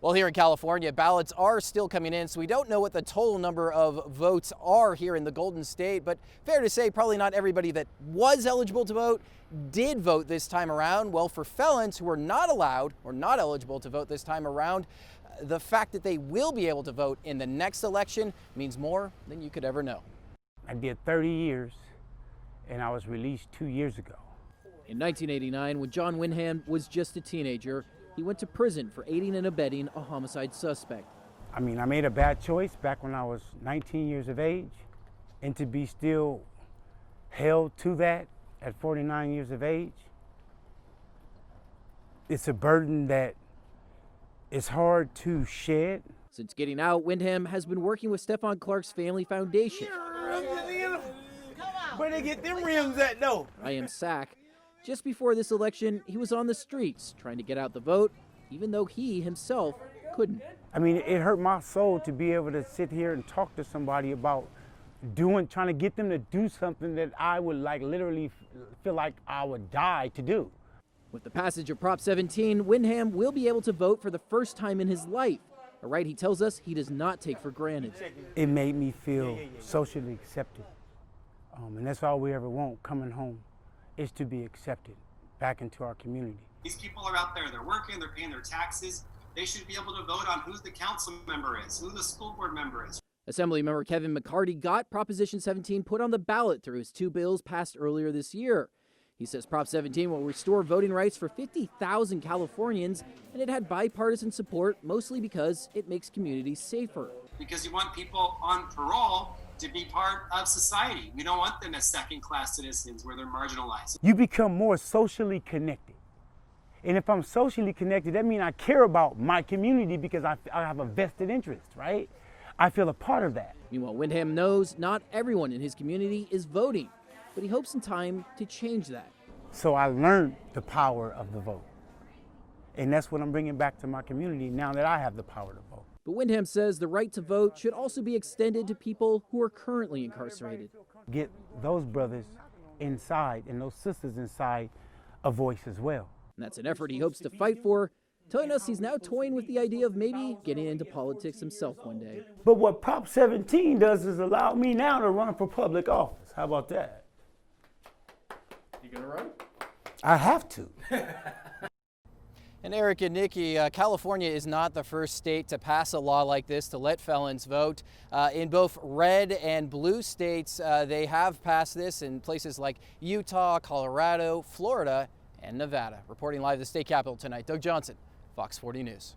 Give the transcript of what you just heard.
Well, here in California, ballots are still coming in, so we don't know what the total number of votes are here in the Golden State, but fair to say probably not everybody that was eligible to vote did vote this time around. Well, for felons who are not allowed or not eligible to vote this time around, the fact that they will be able to vote in the next election means more than you could ever know. I did 30 years, and I was released 2 years ago. In 1989, when John Wyndham was just a teenager, he went to prison for aiding and abetting a homicide suspect. I mean, I made a bad choice back when I was 19 years of age, and to be still held to that at 49 years of age, it's a burden that is hard to shed. Since getting out, Wyndham has been working with Stephon Clark's Family Foundation. Where they get them rims at though? I am SAC. Just before this election, he was on the streets trying to get out the vote, even though he himself couldn't. I mean, it hurt my soul to be able to sit here and talk to somebody about trying to get them to do something that I would literally feel like I would die to do. With the passage of Prop 17, Wyndham will be able to vote for the first time in his life, a right he tells us he does not take for granted. It made me feel socially accepted. And that's all we ever want coming home, is to be accepted back into our community. These people are out there, they're working, they're paying their taxes. They should be able to vote on who the council member is, who the school board member is. Assemblymember Kevin McCarty got Proposition 17 put on the ballot through his two bills passed earlier this year. He says Prop 17 will restore voting rights for 50,000 Californians, and it had bipartisan support, mostly because it makes communities safer. Because you want people on parole to be part of society. We don't want them as second-class citizens where they're marginalized. You become more socially connected. And if I'm socially connected, that means I care about my community because I have a vested interest, right? I feel a part of that. Meanwhile, Wyndham knows not everyone in his community is voting, but he hopes in time to change that. So I learned the power of the vote. And that's what I'm bringing back to my community now that I have the power to vote. But Wyndham says the right to vote should also be extended to people who are currently incarcerated. Get those brothers inside and those sisters inside a voice as well. And that's an effort he hopes to fight for, telling us he's now toying with the idea of maybe getting into politics himself one day. But what Prop 17 does is allow me now to run for public office. How about that? You gonna run? I have to. And Eric and Nikki, California is not the first state to pass a law like this to let felons vote. In both red and blue states, they have passed this in places like Utah, Colorado, Florida, and Nevada. Reporting live at the state capitol tonight, Doug Johnson, Fox 40 News.